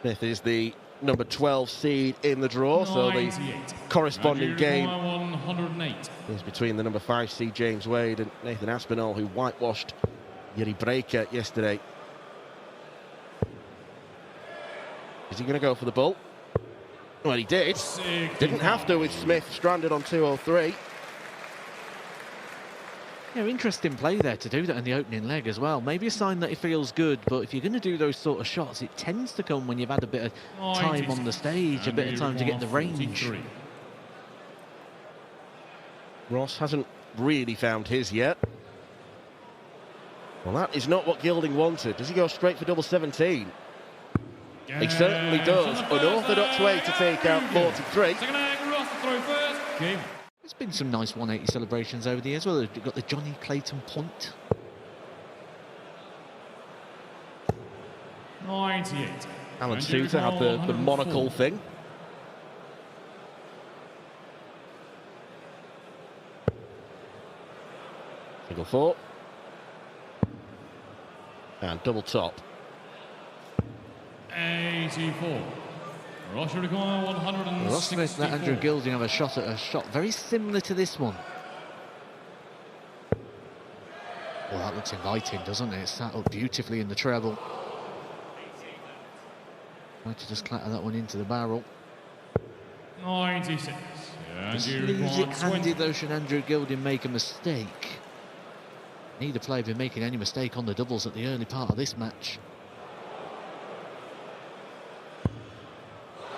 Smith is the number 12 seed in the draw, so the corresponding game is between the number 5 seed James Wade and Nathan Aspinall, who whitewashed Yuri Breaker yesterday. Is he going to go for the bull? Well, he did. Didn't have to with Smith stranded on 203. Yeah, interesting play there to do that in the opening leg as well. Maybe a sign that he feels good, but if you're going to do those sort of shots, it tends to come when you've had a bit of time on the stage, a bit of time to get the range. Ross hasn't really found his yet. Well, that is not what Gilding wanted. Does he go straight for double 17? He certainly does. Unorthodox way to take out 43. There's been some nice 180 celebrations over the years. Well, they've got the Johnny Clayton point. 98. Alan Suter had the monocle thing. Single 4. And double top. 84. Ross Smith and Andrew Gilding have a shot at a shot very similar to this one. Well, that looks inviting, doesn't it? It's sat up beautifully in the treble. Tried to just clatter that one into the barrel. 96. Just leaves it handed though, should Andrew Gilding make a mistake. Neither player been making any mistake on the doubles at the early part of this match.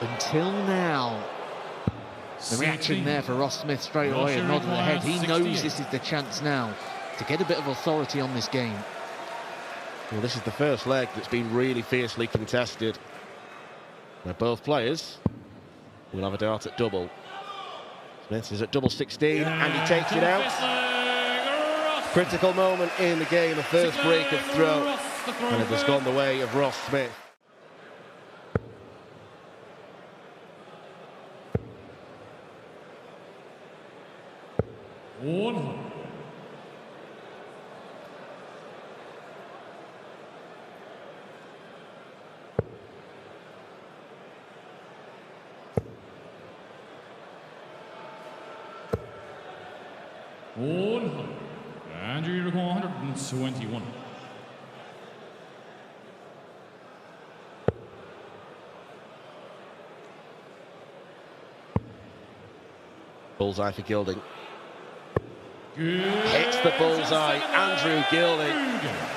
Until now. The reaction there for Ross Smith straight away, a nod of the head. He knows this is the chance now to get a bit of authority on this game. Well, this is the first leg that's been really fiercely contested, where both players will have a dart at double. Smith is at double 16 and he takes it out. Critical moment in the game, the first break of throw, and it has gone the way of Ross Smith. Andrew, 121. Bullseye for Gilding. Good. Hits the bullseye. Andrew Gilding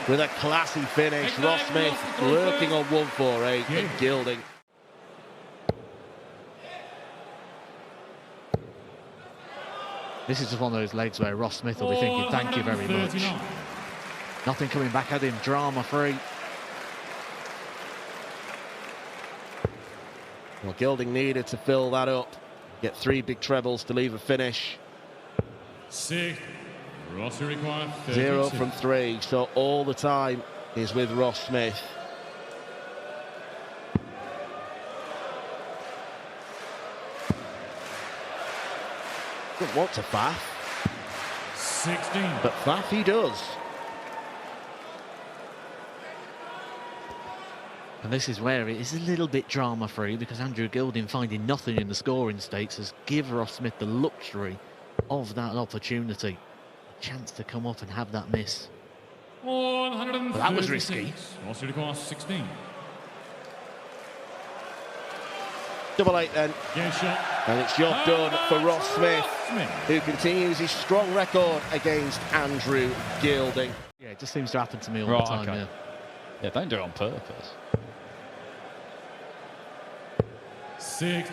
with a classy finish. Ross Smith lurking on 148 and Gilding. This is just one of those legs where Ross Smith will be thinking, thank you very much. Nothing coming back at him, drama-free. Well, Gilding needed to fill that up. Get 3 big trebles to leave a finish. 6. Ross required 0 from 3, so all the time is with Ross Smith. Doesn't want to faff. 16. But faff he does. And this is where it is a little bit drama-free, because Andrew Gilding finding nothing in the scoring stakes has given Ross Smith the luxury of that opportunity. A chance to come up and have that miss. 136. But that was risky. Ross required 16. Double 8 then. Game shot. And it's job done for Ross Smith, who continues his strong record against Andrew Gilding. Yeah, it just seems to happen to me all the time. Okay. Yeah, don't do it on purpose. 6.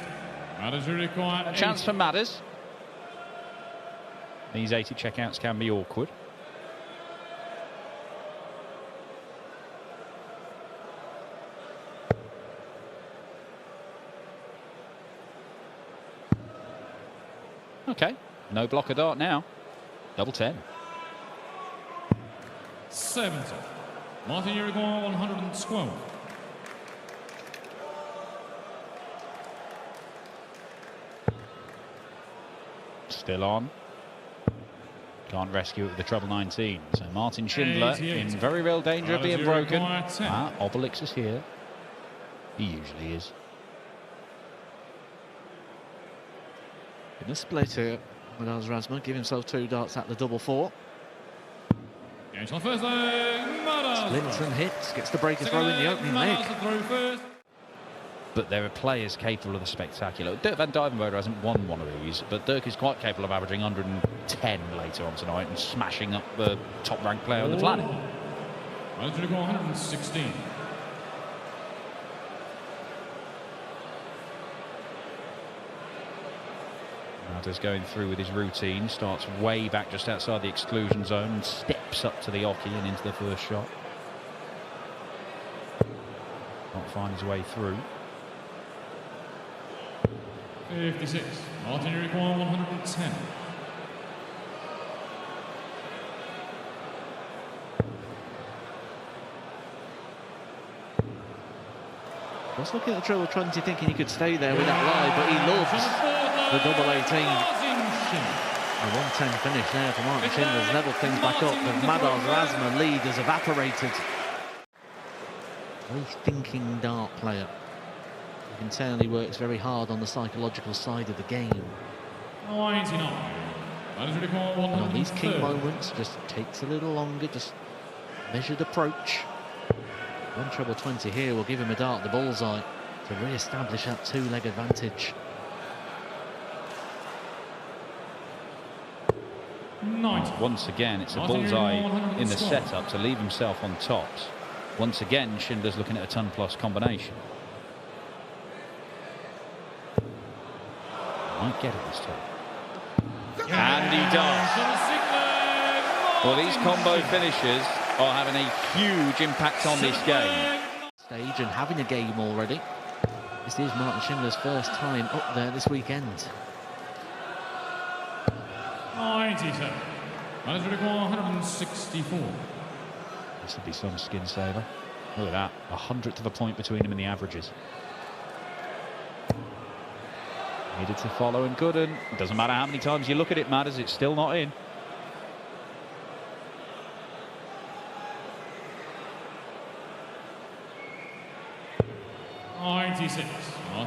Madars required A chance for Madars. These 80 checkouts can be awkward. Okay, no blocker dart now. Double 10. 70. Martin Uruguay 112. Still on. Can't rescue it with the treble 19. So Martin Schindler in very real danger of being broken. Obelix is here. He usually is. In a split here, Madars Razma give himself 2 darts at the double 4. Games on first leg, Madars. Splints and hits, gets the breaker throw in the opening leg. But there are players capable of the spectacular. Dirk van Dijvenbode hasn't won one of these, but Dirk is quite capable of averaging 110 later on tonight and smashing up the top-ranked player on the planet. 116. Madars going through with his routine, starts way back just outside the exclusion zone and steps up to the oche and into the first shot. Can't find his way through. 56. Martin, you require 110. Was looking at the treble 20 thinking he could stay there with that lie, but he loves the double 18. A 110 finish there for Martin Schindler's leveled things back up. The Madars Razma lead has evaporated. Very thinking dart player. You can tell he works very hard on the psychological side of the game. 99. And on these key moments, just takes a little longer, just measured approach. One treble 20 here will give him a dart the bullseye to re-establish that 2-leg advantage. 90. Once again, it's a bullseye in the setup to leave himself on tops. Once again, Schindler's looking at a ton-plus combination. Might get it this time. And he does. Well, these combo finishes are having a huge impact on this game. Stage and having a game already. This is Martin Schindler's first time up there this weekend. 97. 164. This would be some skin saver. Look at that, 100th of a point between him and the averages. Needed to follow and couldn't. It doesn't matter how many times you look at it, Madars, it's still not in.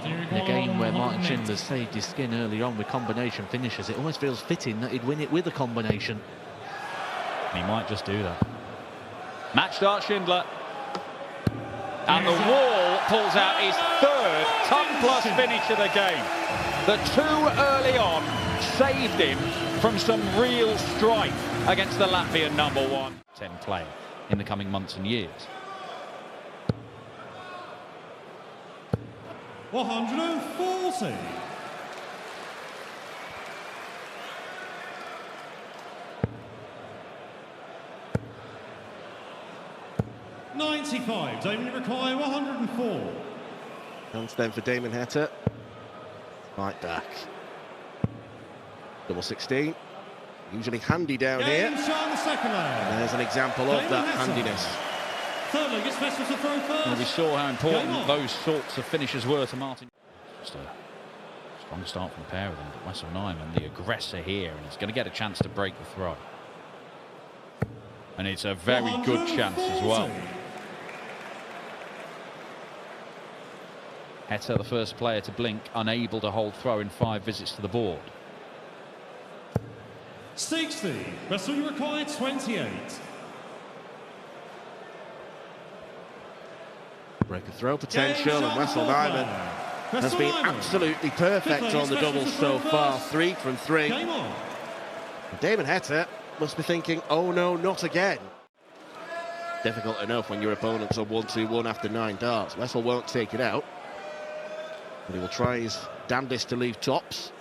In a game where Martin Schindler saved his skin early on with combination finishes, it almost feels fitting that he'd win it with a combination. He might just do that. Match start Schindler. And the wall pulls out his third ton-plus finish of the game. The 2 early on saved him from some real strife against the Latvian #1. 10 player in the coming months and years. 140. $95. Damon require 104. Chance then for Damon Heta. Right back. Double 16. Usually handy down here. And there's an example of that handiness. Well, we saw how important those sorts of finishes were to Martin. Just a strong start from the pair of them, but Wessel Nijman, the aggressor here, and he's going to get a chance to break the throw. And it's a very good chance as well. Heta, the first player to blink, unable to hold throw in 5 visits to the board. 60. Wessel, you require 28. Breaker throw potential, and Wessel Nijman has been absolutely perfect on the doubles so far. 3 from 3. Damon Heta must be thinking, oh no, not again. Difficult enough when your opponent's on 1-2-1 after 9 darts. Wessel won't take it out, but he will try his damnedest to leave tops.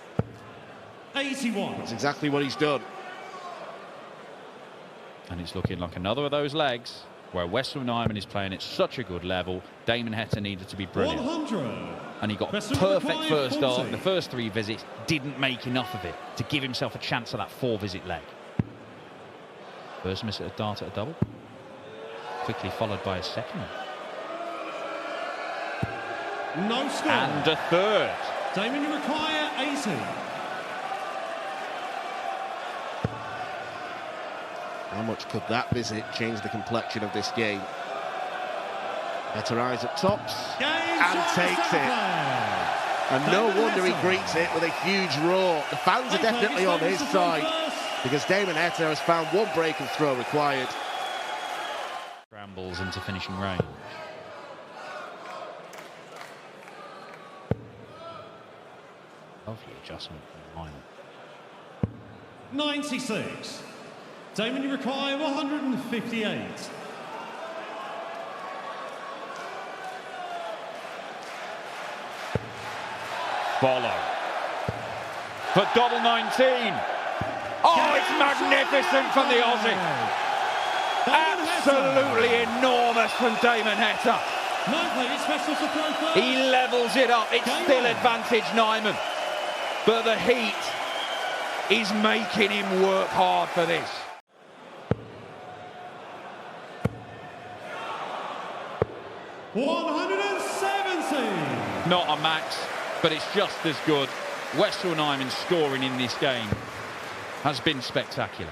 81. That's exactly what he's done. And it's looking like another of those legs where Wessel Nijman is playing at such a good level. Damon Heta needed to be brilliant. 100. And he got perfect first dart. The first 3 visits didn't make enough of it to give himself a chance at that 4-visit leg. First miss at a dart at a double. Quickly followed by a second. No score. And a third. Damon, you require 80. How much could that visit change the complexion of this game? Heta eyes at tops and takes it. And no wonder he greets it with a huge roar. The fans are definitely on his side because Damon Heta has found one break and throw required. Scrambles into finishing range. Lovely adjustment from Nijman. 96. Damon, you require 158. Follow. For double 19. Oh, it's magnificent from the Aussie. Absolutely enormous from Damon Heta. He levels it up. It's still advantage Nijman. But the heat is making him work hard for this. Not a max, but it's just as good. Wessel Nijman's scoring in this game has been spectacular.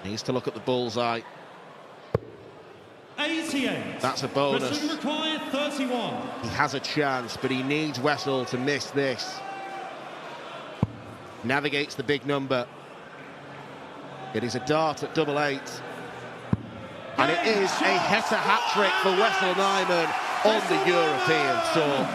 Needs to look at the bullseye. 88. That's a bonus. Required 31. He has a chance, but he needs Wessel to miss this. Navigates the big number. It is a dart at double 8. And it is a Heta hat-trick for Wessel Nijman on the European Tour.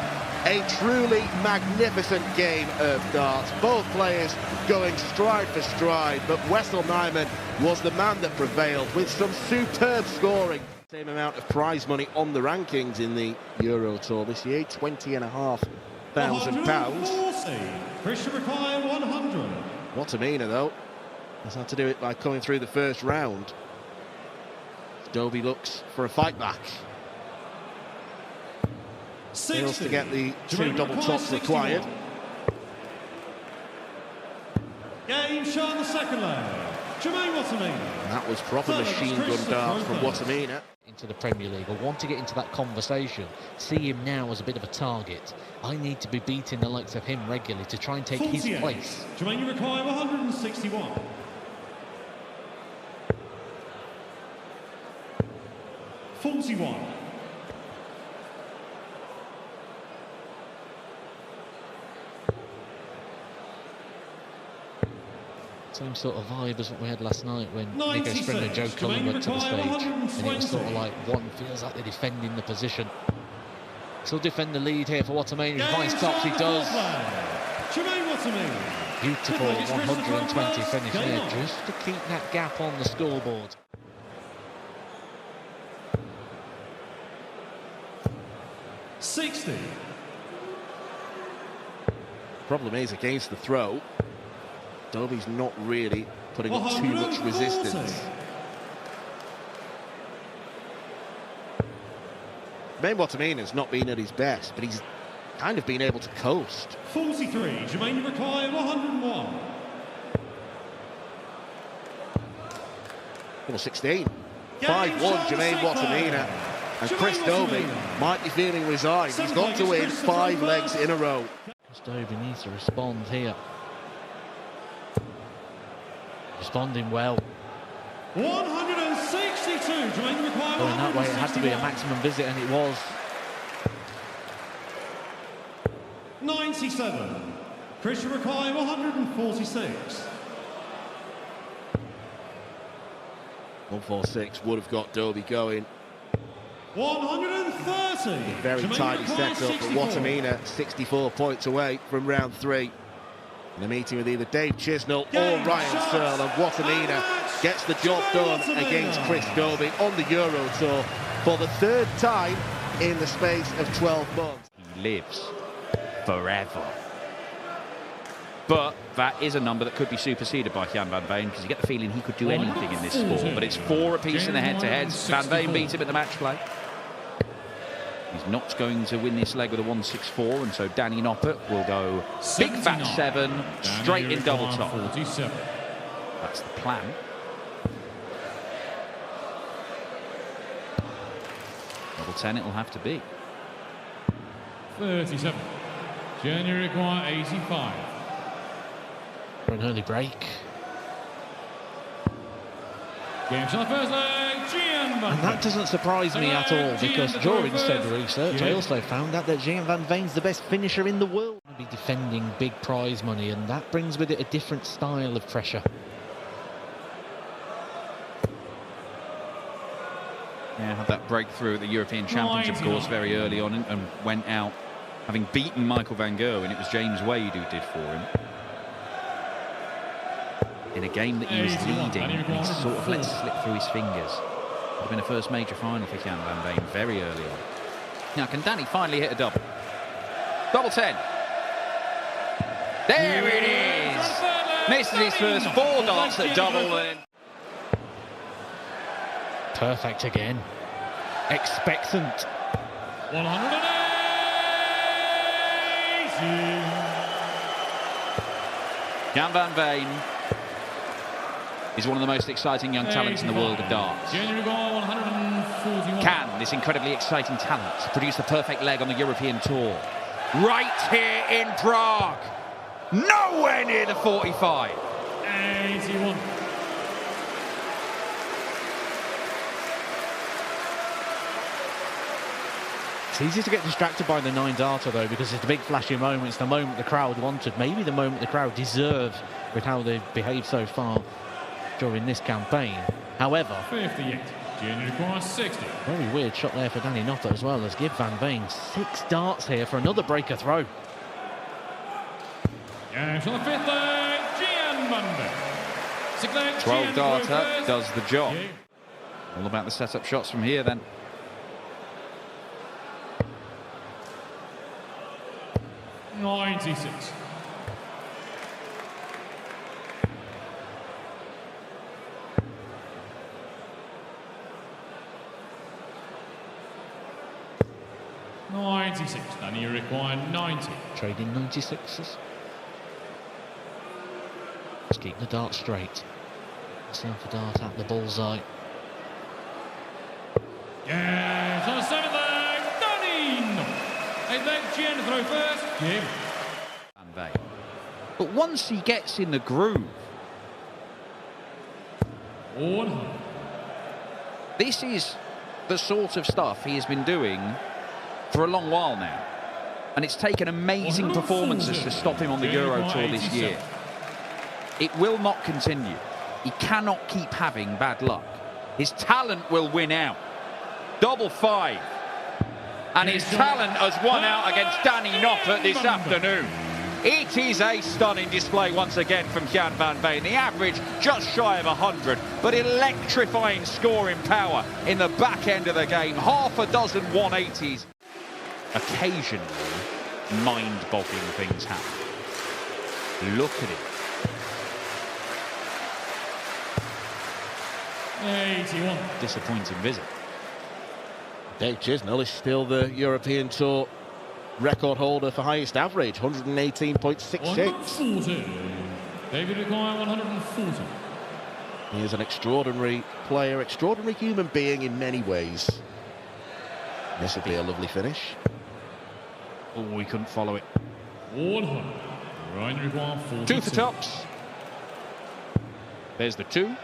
A truly magnificent game of darts. Both players going stride for stride, but Wessel Nijman was the man that prevailed with some superb scoring. Same amount of prize money on the rankings in the Euro Tour this year, £20,500. Christian require 100. Wattimena, though, has had to do it by coming through the first round. Dobey looks for a fight back. Fails to get the two double tops required. Game shot the second leg. Jermaine Wattimena. That was proper machine gun darts from Wattimena. Into the Premier League, I want to get into that conversation. See him now as a bit of a target. I need to be beating the likes of him regularly to try and take 48. his place. Jermaine, you require 161. 41. Same sort of vibe as what we had last night when Nico Sprinter and Joe Cullen went to the stage. And it was sort of like one feels like they're defending the position. Still defend the lead here for Wattimena. He finds tops, he does. Beautiful 120 finish there, just to keep that gap on the scoreboard. Problem is, against the throw, Dobey's not really putting up too much resistance. Jermaine Wattimena's not been at his best, but he's kind of been able to coast. 43, Jermaine require 101. Number 16. 5-1, Jermaine Wattimena. And Chris Dobey might be feeling resigned. He's got to win 5 legs in a row. Chris Dobey needs to respond here. Responding well. 162, Jermaine require. Going that way, it had to be a maximum visit, and it was. 97, Christian require 146. 146 would have got Dobey going. 130. A very tidy setup, but Wattimena 64 points away from round 3. In a meeting with either Dave Chisnall or Ryan Searle, and Wattimena gets the job done against Chris Dobey on the Euro Tour for the 3rd time in the space of 12 months. He lives forever. But that is a number that could be superseded by Gian van Veen, because you get the feeling he could do anything in this sport. But it's 4 apiece in the head-to-heads. Van Veen beat him at the match play. He's not going to win this leg with a 164, and so Danny Noppert will go big fat 7 straight in double top. 47. That's the plan. Double 10 it will have to be. 37. January require 85. For an early break. Game shot first leg, Gian And that doesn't surprise me at all, because during said research I also found out that Gian van Veen's the best finisher in the world. He'll be defending big prize money, and that brings with it a different style of pressure. Yeah, had that breakthrough at the European Championship, of course, very early on, and went out having beaten Michael van Gerwen, and it was James Wade who did for him. In a game that he was leading, and he sort of let slip through his fingers. Would have been a first major final for Gian van Veen very early on. Now, can Danny finally hit a double? Double 10. There it is! Misses his first 4 darts at double. And Perfect again. Expectant. 180. Gian van Veen is one of the most exciting young talents in the world of darts. January goal 141. Can this incredibly exciting talent produce the perfect leg on the European Tour? Right here in Prague. Nowhere near the 45. 81. It's easy to get distracted by the 9-darter though, because it's the big flashy moment. It's the moment the crowd wanted, maybe the moment the crowd deserved with how they've behaved so far during this campaign. However, 58. January requires 60. very weird shot there for Danny Noppert as well, as give Van Veen 6 darts here for another breaker throw. Game shot the 5th leg, Gian van Veen. 6th leg, 12 darter Gian does the job. Yeah. All about the setup shots from here then. $96. $96. Danny, you require 90. Trading 96s. Let's keep the dart straight. Self a dart at the bullseye. Yeah, so the 7th leg, Danny. 8th leg, Gian to throw first. Give. Van Veen. But once he gets in the groove, 100. this is the sort of stuff he has been doing for a long while now. And it's taken amazing performances to stop him on the Euro Tour this year. It will not continue. He cannot keep having bad luck. His talent will win out. Double 5. And his talent has won out against Danny Noppert this afternoon. It is a stunning display once again from Gian van Veen. The average just shy of 100, but electrifying scoring power in the back end of the game. Half a dozen 180s. Occasionally, mind-boggling things happen. Look at it. 81. Disappointing visit. Dave Chisnall is still the European Tour record holder for highest average, 118.66. 140. David require 140. He is an extraordinary player, extraordinary human being in many ways. This would be a lovely finish. Oh, we couldn't follow it. 100. Ryan require 42. 2 for tops. There's the 2. Ooh,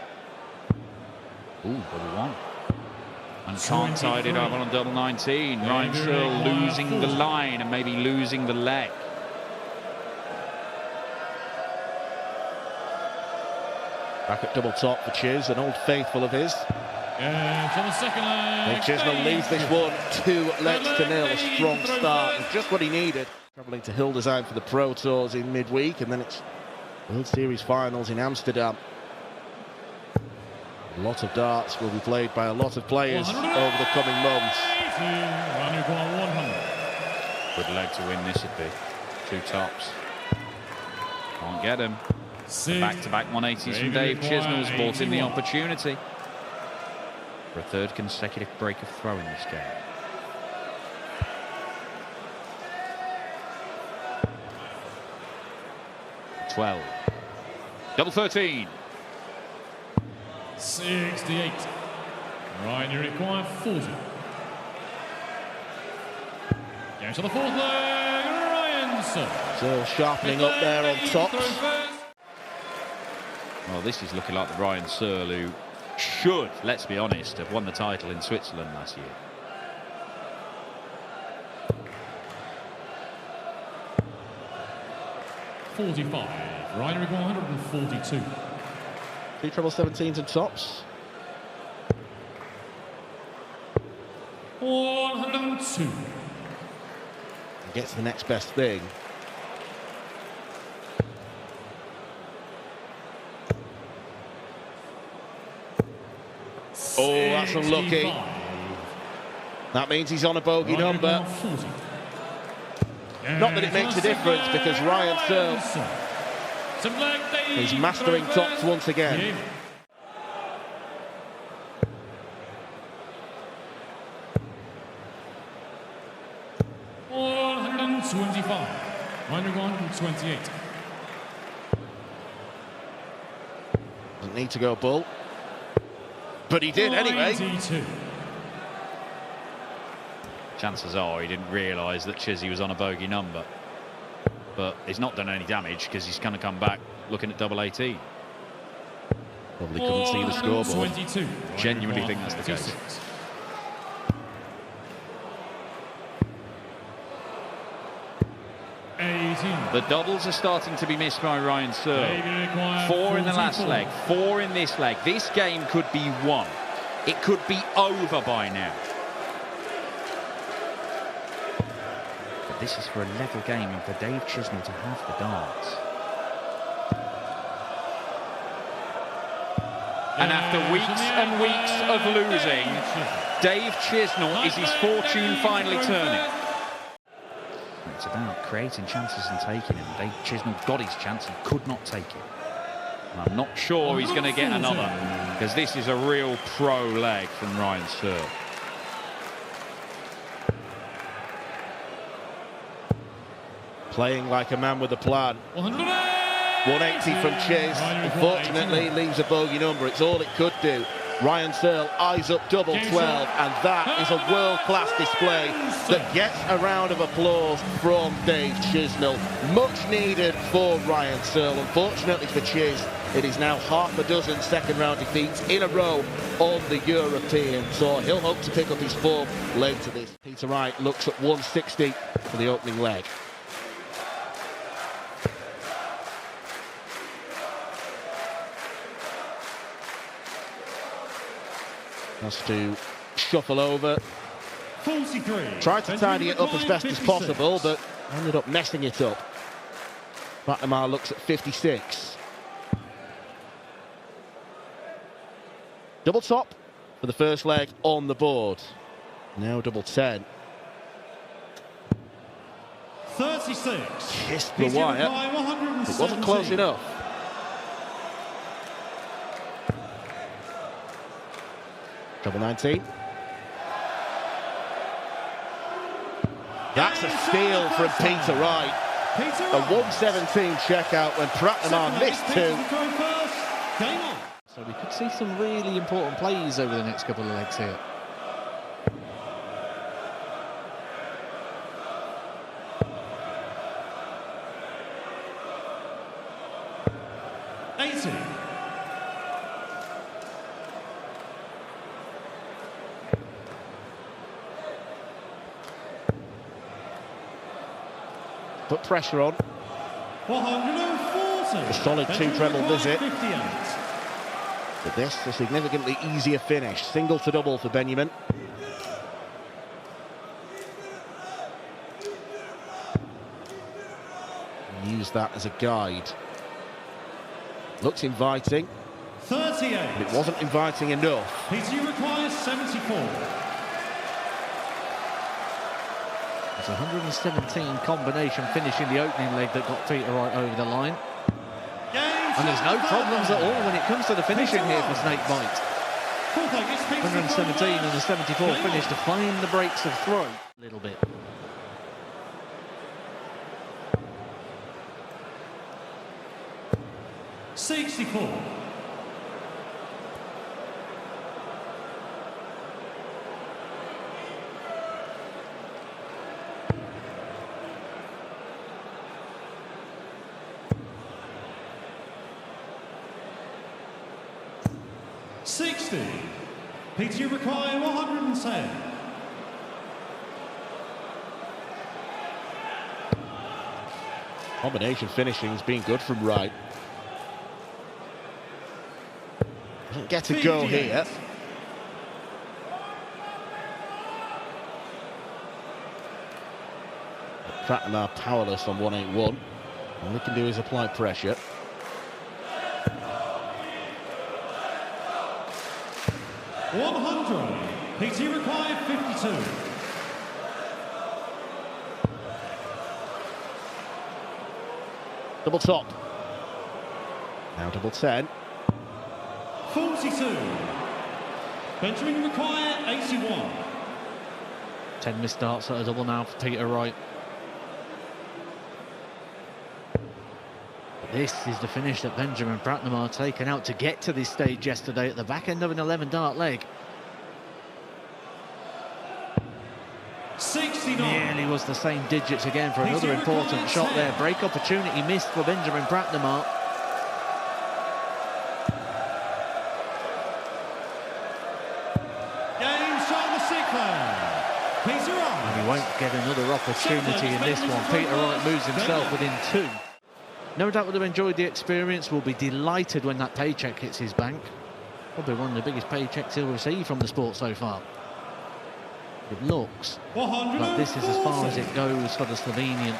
double 1. And can't tide it up on double 19. Ryan Searle losing the line and maybe losing the leg. Back at double top for Chiz, an old faithful of his. Yeah, for the 2nd leg. And Chisnall leads this one 2-0. A strong start, and just what he needed. Travelling to Hildesheim for the Pro Tours in midweek, and then it's World Series finals in Amsterdam. A lot of darts will be played by a lot of players over the coming months. Good leg to win this would be. 2 tops. Can't get him. Back-to-back 180s from Dave Chisnall's brought in the opportunity for a 3rd consecutive break of throw in this game. $12. Double 13. 68. Ryan, you require 40. Game to the 4th leg, Ryan Searle. So sharpening up there on tops. Well, this is looking like the Ryan Searle who should, let's be honest, have won the title in Switzerland last year. .45. Ryder 142. 2 treble 17s and tops. 102. Gets the next best thing. Oh, that's unlucky. 65. That means he's on a bogey number. 40. Not that it makes a difference, because Ryan Searle is mastering tops once again. Yeah. 125. 128. Doesn't need to go bull, but he did anyway. 92. Chances are he didn't realise that Chizzy was on a bogey number. But he's not done any damage because he's going to come back looking at double 18. Probably couldn't see the scoreboard. 22. Genuinely think that's the case. 56. The doubles are starting to be missed by Ryan Searle. 4 in the last leg, 4 in this leg. This game could be won. It could be over by now. But this is for a level game and for Dave Chisnall to have the darts. And after weeks and weeks of losing, Dave Chisnall is his fortune finally turning. It's about creating chances and taking them. Dave Chisnall got his chance and could not take it. And I'm not sure he's going to get another, because this is a real pro leg from Ryan Searle. Playing like a man with a plan. 180 from Chiz. Unfortunately, leaves a bogey number. It's all it could do. Ryan Searle eyes up double 12, and that is a world-class display that gets a round of applause from Dave Chisnall. Much needed for Ryan Searle. Unfortunately for Chiz, it is now half a dozen second-round defeats in a row on the European Tour. He'll hope to pick up his form later this. Peter Wright looks at 160 for the opening leg. Has to shuffle over. 43. Tried to tidy it up as best as possible, but ended up messing it up. Pratnemer looks at 56. Double top for the first leg on the board. Now double 10. 36. Kissed the wire. It wasn't close enough. Double 19. That's a steal from Peter Wright. A 117 checkout when Pratnemer missed 2. So we could see some really important plays over the next couple of legs here. Put pressure on. 140. A solid 2 treble visit. But this, a significantly easier finish. Single to double for Benjamin. Use that as a guide. Looks inviting. 38. But it wasn't inviting enough. Peter requires 74. It's a 117 combination finish in the opening leg that got Peter Wright over the line. And there's no problems at all when it comes to the finishing here for Snakebite. 117 and a 74 finish to find the breaks of throw a little bit. $64. 60. PT require 110. Combination finishing's been good from Wright. Doesn't get a go here. Pratnemer powerless on 181. All he can do is apply pressure. PT required 52. Double top. Now double 10. 42. Benjamin required 81. 10 missed darts at a double now for Peter Wright. This is the finish that Benjamin Pratnemer taken out to get to this stage yesterday at the back end of an 11-dart leg. 69. Nearly was the same digits again for another important shot there. Break opportunity missed for Benjamin Pratnemer. Game shot the sixth leg. Peter Wright. And he won't get another opportunity in this one. Peter Wright moves himself within 2. No doubt would have enjoyed the experience. Will be delighted when that paycheck hits his bank. Probably one of the biggest paychecks he'll receive from the sport so far. It looks like this is as far as it goes for the Slovenian.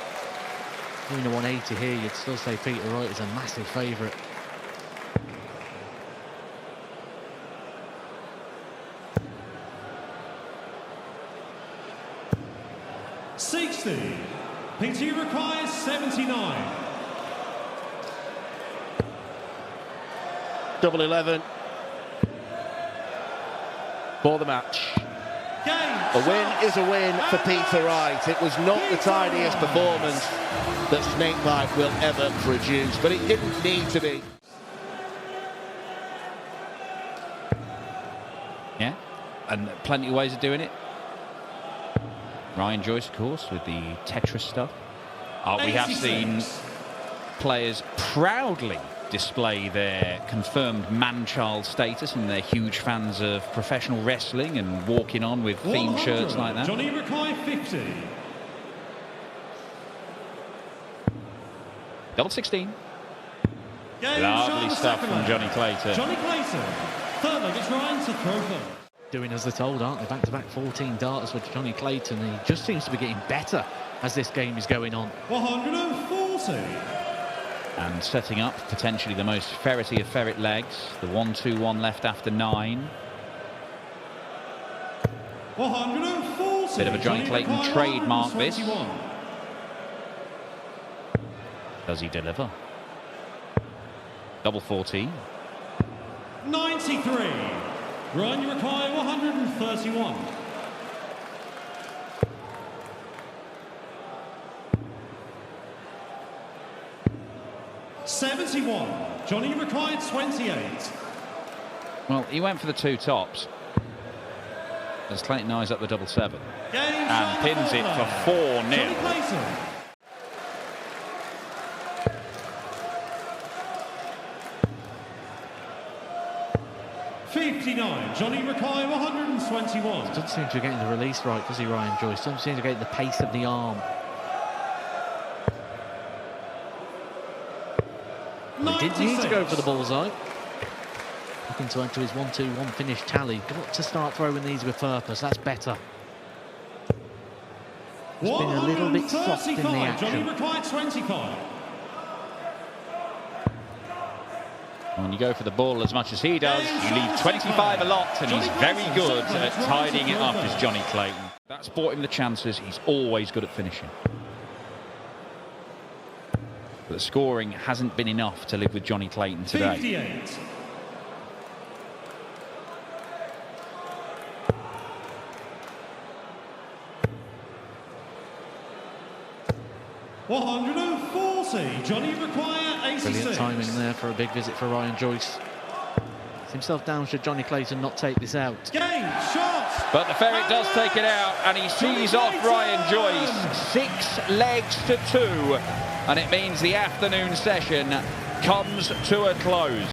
Even a 180 here, you'd still say Peter Wright is a massive favourite. PT requires 79. Double 11 for the match. A win is a win for Peter Wright. It was not the tidiest performance that Snakebite will ever produce, but it didn't need to be. Yeah, and plenty of ways of doing it. Ryan Joyce, of course, with the Tetris stuff. We have seen players proudly display their confirmed man-child status, and they're huge fans of professional wrestling and walking on with theme shirts like that. Johnny required 50. Double 16. Lovely stuff from Johnny Clayton. Johnny Clayton. Third leg, it's Ryan to throw them. Doing as they're told, aren't they? Back-to-back 14 darters with Johnny Clayton. He just seems to be getting better as this game is going on. 140. And setting up potentially the most ferrety of ferret legs. The 1-2-1 left after 9. 140. Bit of a Johnny Clayton trademark this. Does he deliver? Double 14. 93. Ryan, you require 131. $71. Johnny required 28. Well, he went for the 2 tops as Clayton eyes up the double 7 and pins it for 4-0. 59. Johnny require 121. Doesn't seem to be getting the release right, does he, Ryan Joyce? Doesn't seem to get the pace of the arm. He didn't need to go for the bullseye. Looking to enter his 1-2-1 finish tally. Got to start throwing these with purpose. That's better. It's been a little bit soft in the action. Johnny required 25. When you go for the ball as much as he does, you leave 25 a lot, and he's very good at tidying it up, is Johnny Clayton. That's bought him the chances. He's always good at finishing. But the scoring hasn't been enough to live with Johnny Clayton today. 58. $140. Johnny require 86. Brilliant timing there for a big visit for Ryan Joyce. It's himself down should Johnny Clayton not take this out. Game shot. But the ferret does take it out, and he sees off Ryan Joyce. 6 legs to 2, and it means the afternoon session comes to a close.